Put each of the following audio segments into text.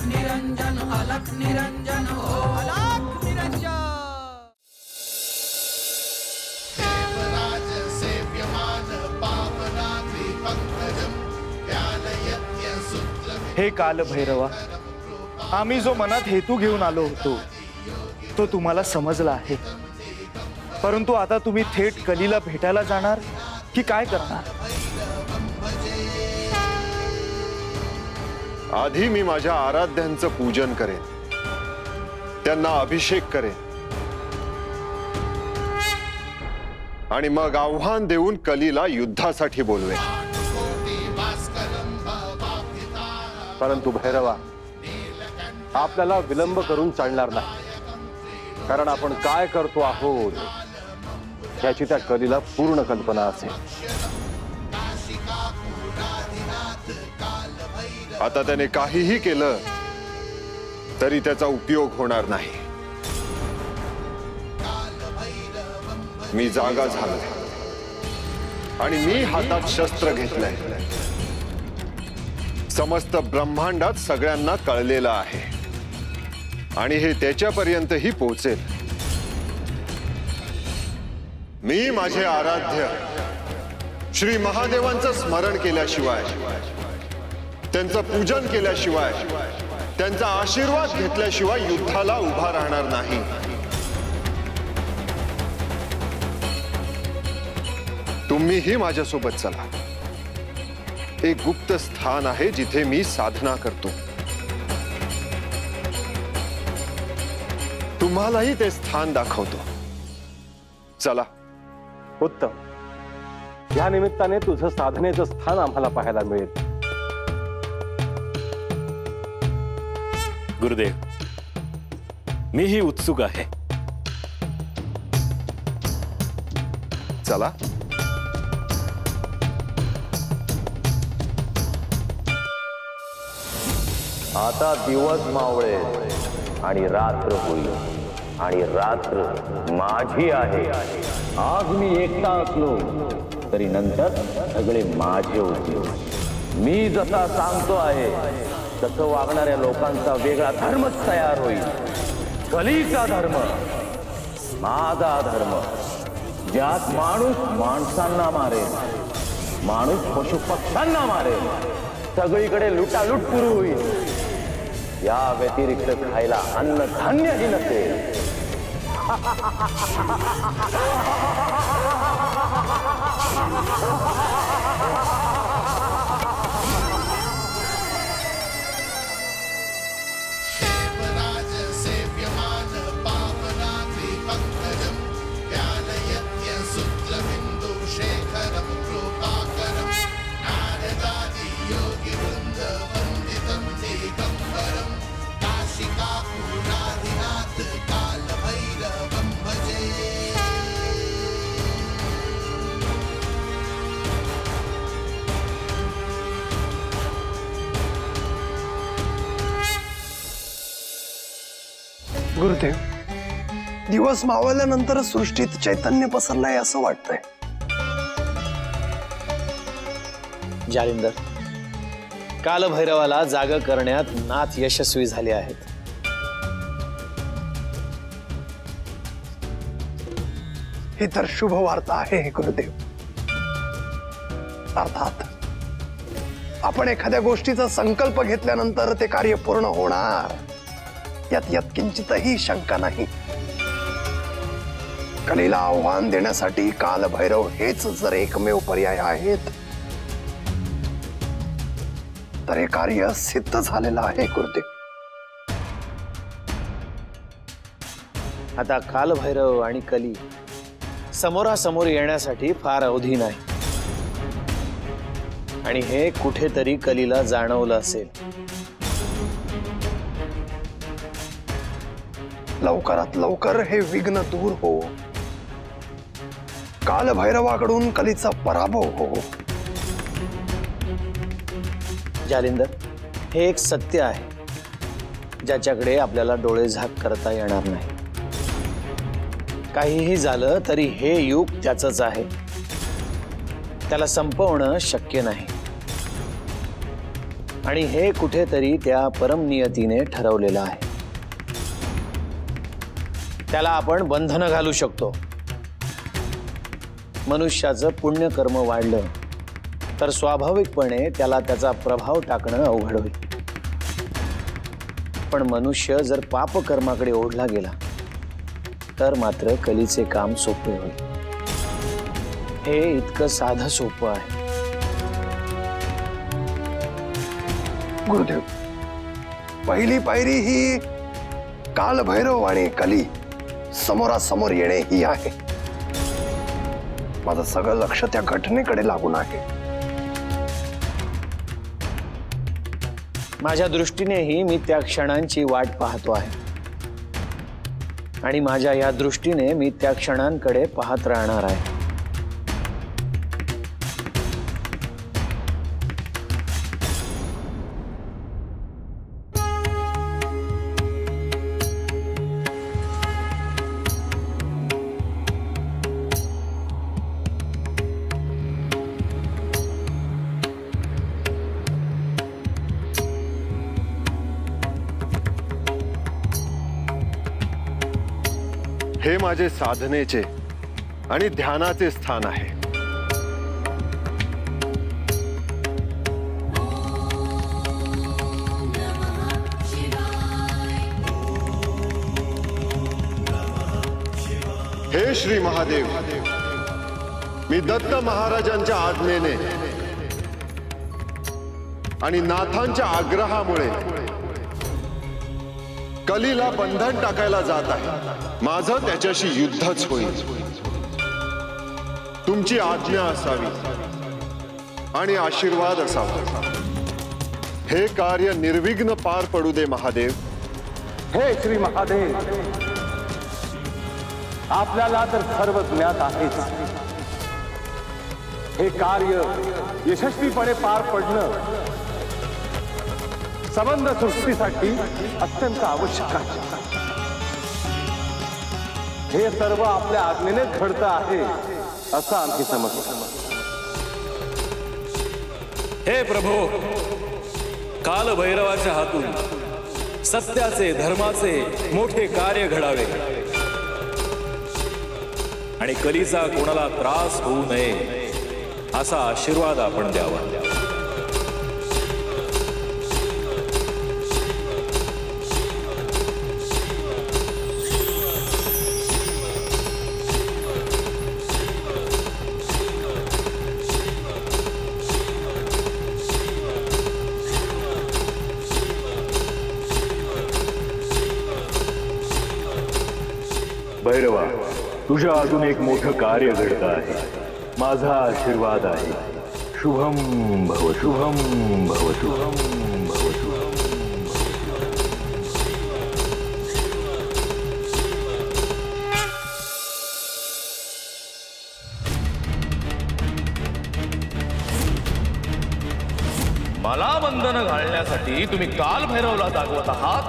निरंजन अलख निरंजन हो अलख निरंजन। देवराज सेव्यमान पावनाग्री पंकजम ज्ञानयज्ञ सूत्र। हे काल भैरवा, आम्ही जो मनात हेतू घेऊन आलो होतो तो तुम्हाला समजला आहे, परंतु आता तुम्ही थेट कलीला भेटायला जाणार की काय करणार? आधी मी माझ्या आराध्यांचं पूजन करेन, त्यांना अभिषेक करेन आणि मग आव्हान देऊन कलीला युद्धासाठी बोलवेन। परंतु भैरवा, आपल्याला विलंब करून चालणार नाही, कारण आपण काय करतो आहोत याची त्या कलीला पूर्ण कल्पना असेल। आता त्याने काहीही केलं तरी त्याचा उपयोग होणार नाही। मी जागा झालो आणि मी हातात शस्त्र घेतलंय। समस्त ब्रह्मांडात सगळ्यांना कळलेलं आहे आणि हे त्याच्यापर्यंतही पोहोचेल। मी माझे आराध्य श्री महादेवांचं स्मरण केल्याशिवाय, त्यांचं पूजन केल्याशिवाय, त्यांचा आशीर्वाद घेतल्याशिवाय युद्धाला उभा राहणार नाही। तुम्हीही माझ्यासोबत चला। एक गुप्त स्थान आहे जिथे मी साधना करतो, तुम्हालाही ते स्थान दाखवतो। चला। उत्तम। या निमित्ताने तुझं साधनेचं स्थान आम्हाला पाहायला मिळेल। गुरुदेव, मीही उत्सुक आहे। चला। आता दिवस मावळेल आणि रात्र होईल, आणि रात्र माझी आहे। आज मी एकटा असलो तरी नंतर सगळे माझे होतील। मी जसा सांगतो आहे तसं वागणाऱ्या लोकांचा वेगळा धर्मच तयार होईल। कलीचा धर्म, माझा धर्म, ज्यात माणूस माणसांना मारेल, माणूस पशु पक्ष्यांना मारेल, सगळीकडे लुटालूट सुरू होईल। या व्यतिरिक्त खायला अन्न धान्यही नसेल। देवराज सेव्यमान पावनाग्री पंकजम ज्ञानयज्ञ सूत्रबिंदु शेखरम कृपाकरम नारदादि योगी वृंद वंदितं दिगंबरम काशिकापुरादिनाथ काल भैरवं भजे। गुरुदेव, दिवस मावळल्यानंतर सृष्टीत चैतन्य पसरलंय असं वाटतंय। जालिंदर, कालभैरवाला जाग करण्यात नाथ यशस्वी झाले आहेत। ही तर शुभ वार्ता आहे गुरुदेव। अर्थात आपण एखाद्या गोष्टीचा संकल्प घेतल्यानंतर ते कार्य पूर्ण होणार यात किंचितही शंका नाही। कलीला आव्हान देण्यासाठी कालभैरव हेच जर एकमेव पर्याय आहेत तर हे कार्य सिद्ध झालेलं आहे गुरुदेव। आता कालभैरव आणि कली समोरासमोर येण्यासाठी फार अवधी नाही, आणि हे कुठेतरी कलीला जाणवलं असेल। लवकरात लवकर हे विघ्न दूर हो, कालभैरवाकडून कलीचा पराभव हो। जालिंदर, हे एक सत्य आहे ज्याच्याकडे आपल्याला डोळे झाक करता येणार नाही। काहीही झालं तरी हे युग त्याचंच आहे, त्याला संपवणं शक्य नाही। आणि हे कुठेतरी त्या परमनियतीने ठरवलेलं आहे. त्याला आपण बंधनं घालू शकतो. मनुष्याचं पुण्यकर्म वाढलं तर स्वाभाविकपणे त्याला त्याचा प्रभाव टाकणं अवघड होईल. पण मनुष्य जर पापकर्माकडे ओढला गेला तर मात्र कलीचे काम सोपे होईल. हे इतकं साधं सोपं आहे. गुरुदेव, पहिली पायरी ही कालभैरव आणि कली समोरासमोर येणे ही आहे. माझं सगळं लक्ष त्या घटनेकडे लागून आहे. माझ्या दृष्टीनेही मी त्या क्षणांची वाट पाहतो आहे आणि माझ्या या दृष्टीने मी त्या क्षणांकडे पाहत राहणार आहे. हे माझे साधनेचे आणि ध्यानाचे स्थान आहे. हे श्री महादेव, मी दत्त महाराजांच्या आज्ञेने आणि नाथांच्या आग्रहामुळे कलीला बंधन टाकायला जात आहे. माझं त्याच्याशी युद्धच होईल. तुमची आज्ञा असावी आणि आशीर्वाद असावा. हे कार्य निर्विघ्न पार पडू दे महादेव. हे श्री महादेव, आपल्याला तर सर्व ज्ञात आहेच. हे कार्य यशस्वीपणे पार पडणं संबंध सृष्टीसाठी अत्यंत आवश्यक आहे. हे सर्व आपल्या आज्ञेने घडतं आहे असं आम्ही समजतो. हे प्रभो, कालभैरवाच्या हातून सत्याचे धर्माचे मोठे कार्य घडावे आणि कलीचा कोणाला त्रास होऊ नये असा आशीर्वाद आपण द्यावा. भैरवा, तुझ्या अजून एक मोठं कार्य घडतं आहे. माझा आशीर्वाद आहे. शुभम भव, शुभम भव, शुभम भव, शुभम. मला बंधन घालण्यासाठी तुम्ही कालभैरवला जागवत आहात.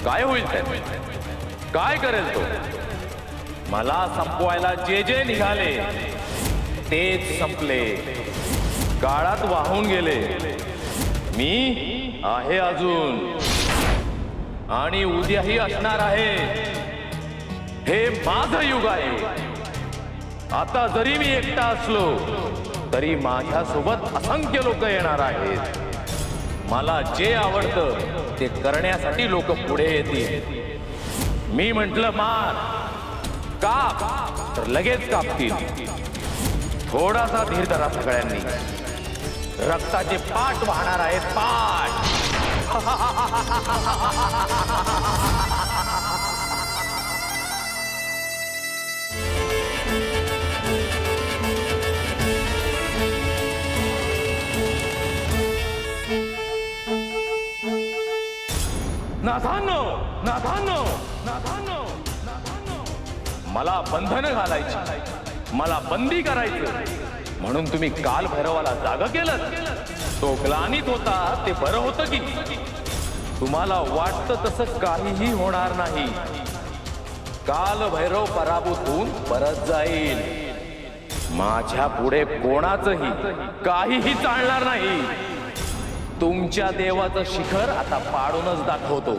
काय होईल ते? काय करेल तो? मला संपवायला जे जे निघाले तेच संपले, काळात वाहून गेले. मी आहे अजून आणि उद्याही असणार आहे. हे माझं युग आहे. आता जरी मी एकटा असलो तरी माझ्यासोबत असंख्य लोक येणार आहेत. मला जे आवडतं ते करण्यासाठी लोक पुढे येतील. मी म्हटलं मार, काप, तर लगेच कापतील. थोडासा धीर धरा सगळ्यांनी. रक्ताचे पाट वाहणार आहेत, पाट. नाथांनो, नाथांनो, नाथांनो, मला बंधन घालायची, मला बंदी करायची म्हणून तुम्ही कालभैरवाला जागा केलं. तो ग्लानीत होता ते बरं होतं की? तुम्हाला वाटतं तसं काहीही होणार नाही. कालभैरव पराभूत होऊन परत जाईल. माझ्या पुढे कोणाचंही काहीही चालणार नाही. तुमच्या देवाचं शिखर आता पाडूनच दाखवतो.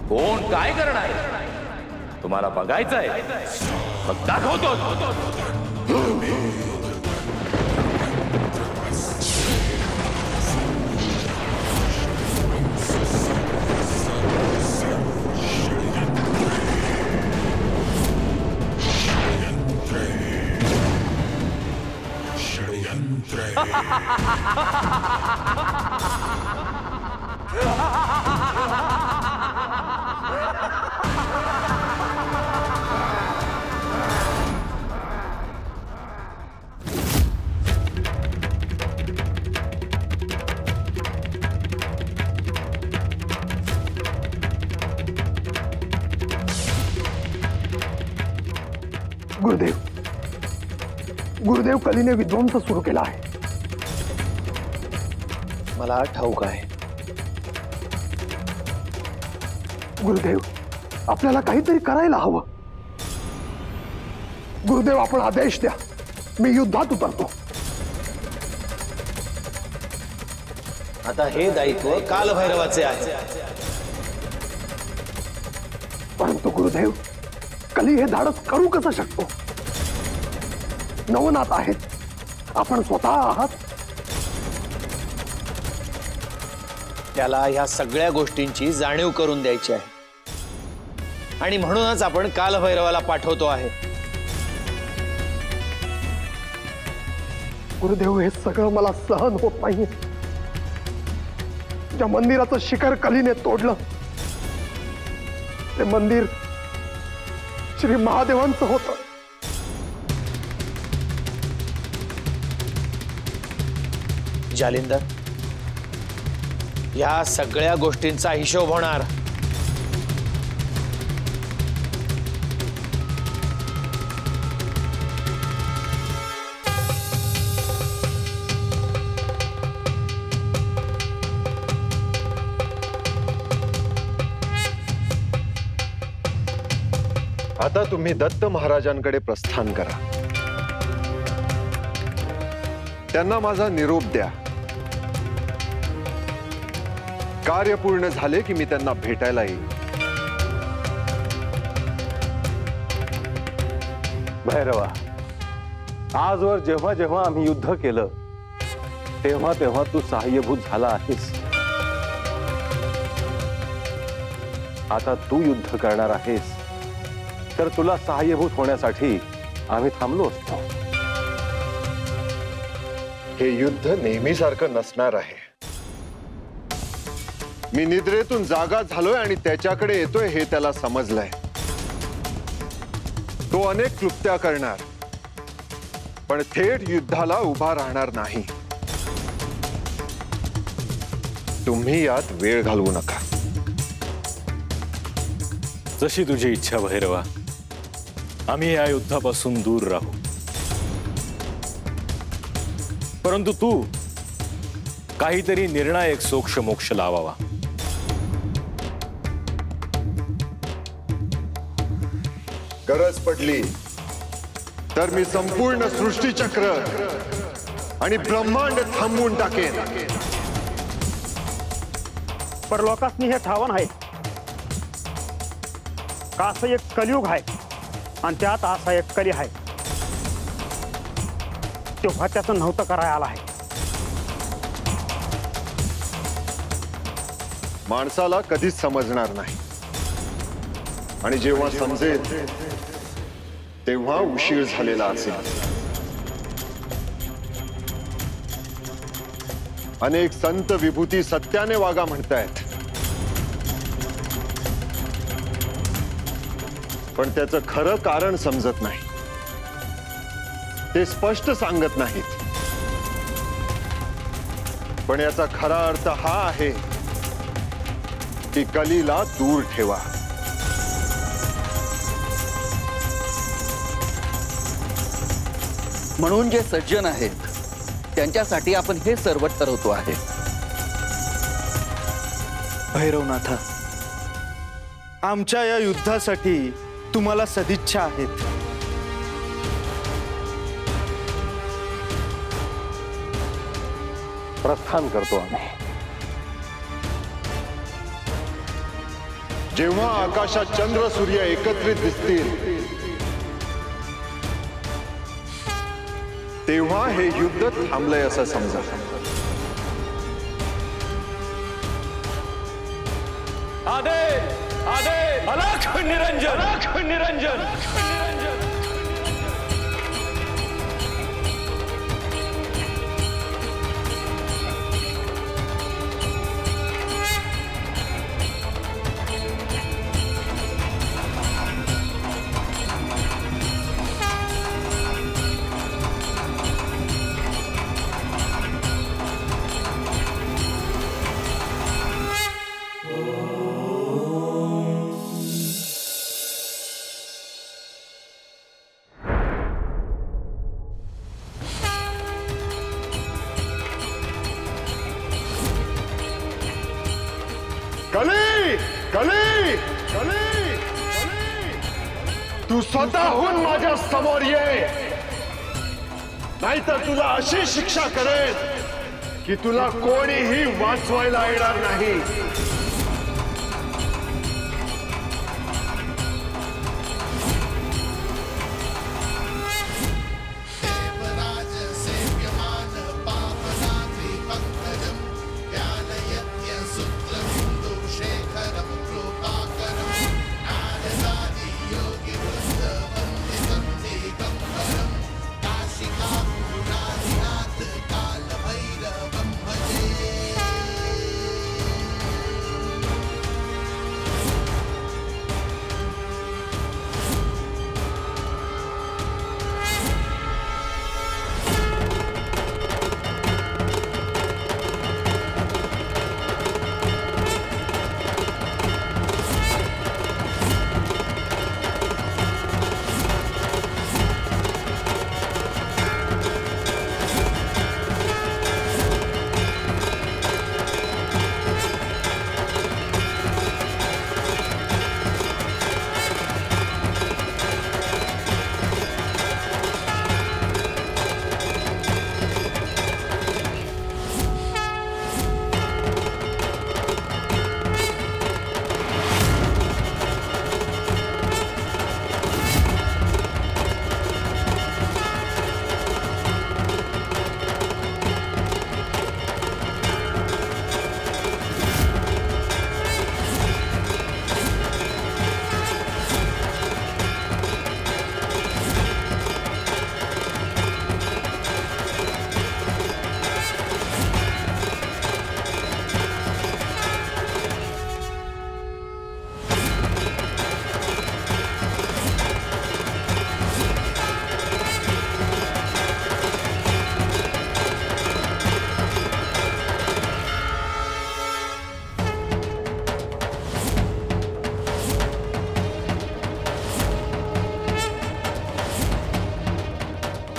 कोण काय करणार तुम्हाला बघायचंय, मग दाखवतो. गुरुदेव, गुरुदेव, कलीने विध्वंस सुरू केला आहे. मला ठाऊक आहे. गुरुदेव, आपल्याला काहीतरी करायला हवं. गुरुदेव, आपण आदेश द्या, मी युद्धात उतरतो. आता हे दायित्व कालभैरवाचे आहे. परंतु गुरुदेव, कली हे धाडस करू कसं शकतो? नवनाथ आहेत, आपण स्वतः आहात. त्याला ह्या सगळ्या गोष्टींची जाणीव करून द्यायची आहे आणि म्हणूनच आपण कालभैरवाला पाठवतो आहे. गुरुदेव, हे सगळं मला सहन होत नाही. ज्या मंदिराचं शिखर कलीने तोडलं, ते मंदिर श्री महादेवांचं होतं. जालिंदर, या सगळ्या गोष्टींचा हिशोब होणार. आता तुम्ही दत्त महाराजांकडे प्रस्थान करा. त्यांना माझा निरोप द्या. कार्य पूर्ण झाले की मी त्यांना भेटायला येईल. भैरवा, आजवर जेव्हा जेव्हा आम्ही युद्ध केलं तेव्हा तेव्हा तू सहाय्यभूत झाला आहेस. आता तू युद्ध करणार आहेस तर तुला सहाय्यभूत होण्यासाठी आम्ही थांबलो असतो. हे युद्ध नेहमीसारखं नसणार आहे. मी निद्रेतून जागा झालोय आणि त्याच्याकडे येतोय हे त्याला समजलंय. तो अनेक क्लुप्त्या करणार, पण थेट युद्धाला उभा राहणार नाही. तुम्ही यात वेळ घालवू नका. जशी तुझी इच्छा भैरवा. आम्ही या युद्धापासून दूर राहू, परंतु तू काहीतरी निर्णायक सोक्ष मोक्ष लावावा. गरज पडली तर मी संपूर्ण सृष्टीचक्र आणि ब्रह्मांड थांबवून टाकेन. परलोकासनी हे ठावण आहे का असं एक कलियुग आहे आणि त्यात असा एक कली आहे. तेव्हा त्याचं नव्हतं करायला आला आहे. माणसाला कधीच समजणार नाही आणि जेव्हा समजेल तेव्हा उशीर झालेला असेल. अनेक संत विभूती सत्याने वागा म्हणतायत, पण त्याचं खरं कारण समजत नाही. ते स्पष्ट सांगत नाहीत. पण याचा खरा अर्थ हा आहे की कलीला दूर ठेवा. म्हणून जे सज्जन आहेत त्यांच्यासाठी आपण हे सर्व ठरवतो आहे. भैरवनाथा, आमच्या या युद्धासाठी तुम्हाला सदिच्छा आहेत. प्रस्थान करतो आम्ही. जेव्हा आकाशात चंद्र सूर्य एकत्रित दिसतील तेव्हा हे युद्ध थांबलंय असं समजा. आदेश आदेश अलख निरंजन अलख निरंजन. कली कली कली तू स्वतःहून माझ्या समोर ये, नाहीतर तुला अशी शिक्षा करेल की तुला कोणीही वाचवायला येणार नाही. देवराज सेव्यमान पावनाद्रि पंकजं ज्ञानयज्ञ सूत्रबिन्दु शेखरं कृपाकरं नारदादि योगी वृन्द वन्दितं दिगम्बरं काशिकापुरादिनाथ कालभैरवं भजे.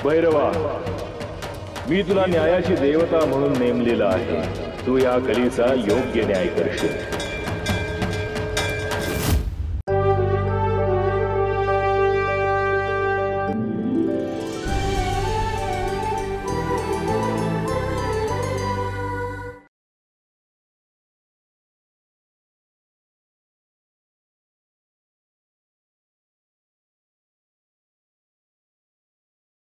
भैरवा, मी तुला न्यायाची देवता म्हणून नेमलेला आहे. तू या कलीचा योग्य न्याय करशील.